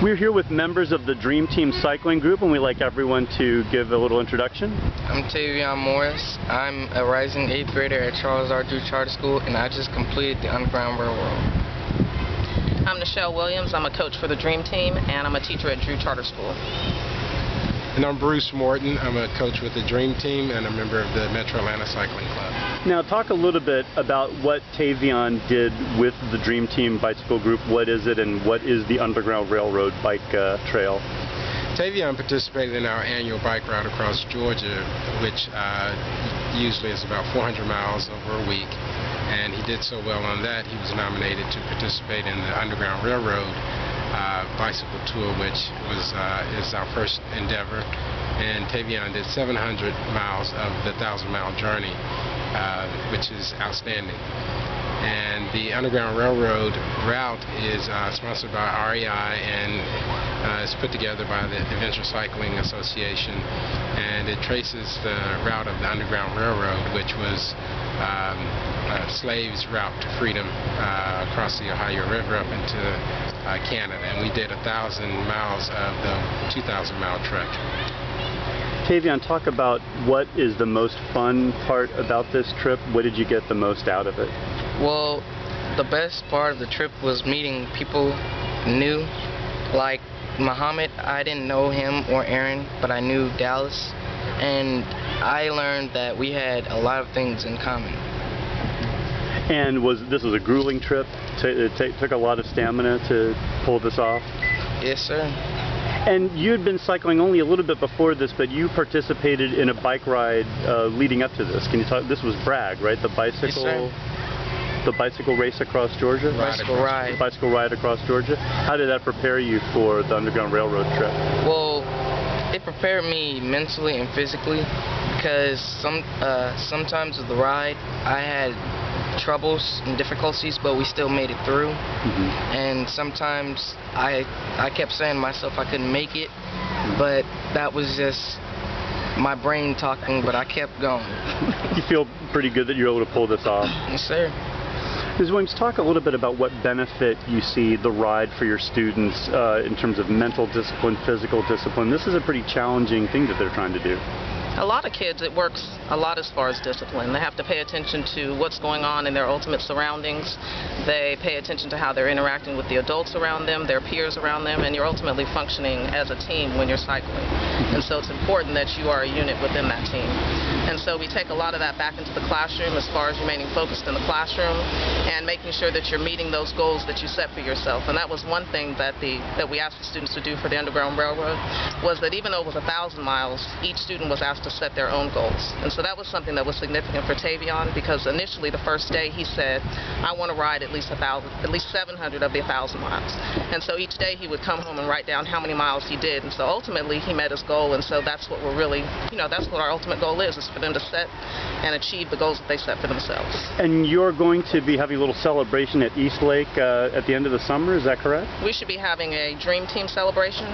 We're here with members of the Dream Team Cycling Group, and we'd like everyone to give a little introduction. I'm Tavion Morris. I'm a rising 8th grader at Charles R. Drew Charter School, and I just completed the Underground Railroad. I'm Nichelle Williams. I'm a coach for the Dream Team, and I'm a teacher at Drew Charter School. And I'm Bruce Morton. I'm a coach with the Dream Team and a member of the Metro Atlanta Cycling Club. Now talk a little bit about what Tavion did with the Dream Team Bicycle Group. What is it, and what is the Underground Railroad bike trail? Tavion participated in our annual bike route across Georgia, which usually is about 400 miles over a week. And he did so well on that, he was nominated to participate in the Underground Railroad bicycle tour, which is our first endeavor. And Tavion did 700 miles of the 1,000-mile journey, which is outstanding. And the Underground Railroad route is sponsored by REI and is put together by the Adventure Cycling Association. And it traces the route of the Underground Railroad, which was slaves' route to freedom across the Ohio River up into Canada. And we did 1,000 miles of the 2,000-mile trek. Tavion, talk about what is the most fun part about this trip. What did you get the most out of it? Well, the best part of the trip was meeting people new, like Muhammad. I didn't know him or Aaron, but I knew Dallas, and I learned that we had a lot of things in common. And this was a grueling trip? It took a lot of stamina to pull this off? Yes, sir. And you had been cycling only a little bit before this, but you participated in a bike ride leading up to this. Can you talk? This was Bragg, right? The bicycle. Yes, sir. The bicycle race across Georgia? Bicycle ride. The bicycle ride across Georgia. How did that prepare you for the Underground Railroad trip? Well, it prepared me mentally and physically, because sometimes with the ride I had troubles and difficulties, but we still made it through. And sometimes I kept saying to myself I couldn't make it, but that was just my brain talking, but I kept going. You feel pretty good that you're able to pull this off? Yes, sir. Ms. Williams, talk a little bit about what benefit you see the ride for your students in terms of mental discipline, physical discipline. This is a pretty challenging thing that they're trying to do. A lot of kids, it works a lot as far as discipline. They have to pay attention to what's going on in their ultimate surroundings. They pay attention to how they're interacting with the adults around them, their peers around them, and you're ultimately functioning as a team when you're cycling. And so it's important that you are a unit within that team. And so we take a lot of that back into the classroom as far as remaining focused in the classroom and making sure that you're meeting those goals that you set for yourself. And that was one thing that we asked the students to do for the Underground Railroad, was that even though it was 1,000 miles, each student was asked to set their own goals. And so that was something that was significant for Tavion, because initially the first day he said, I want to ride at least 700 of the 1,000 miles. And so each day he would come home and write down how many miles he did. And so ultimately he met his goal, and so that's what we're really, that's what our ultimate goal is for them to set and achieve the goals that they set for themselves. And you're going to be having a little celebration at East Lake at the end of the summer, is that correct? We should be having a Dream Team celebration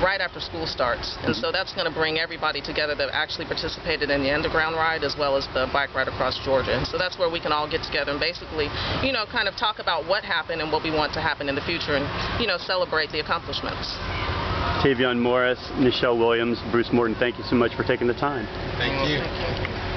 right after school starts. And so that's going to bring everybody together that actually participated in the Underground ride as well as the bike ride across Georgia. And so that's where we can all get together and basically, kind of talk about what happened and what we want to happen in the future and, celebrate the accomplishments. Tavion Morris, Nichelle Williams, Bruce Morton, thank you so much for taking the time. Thank you.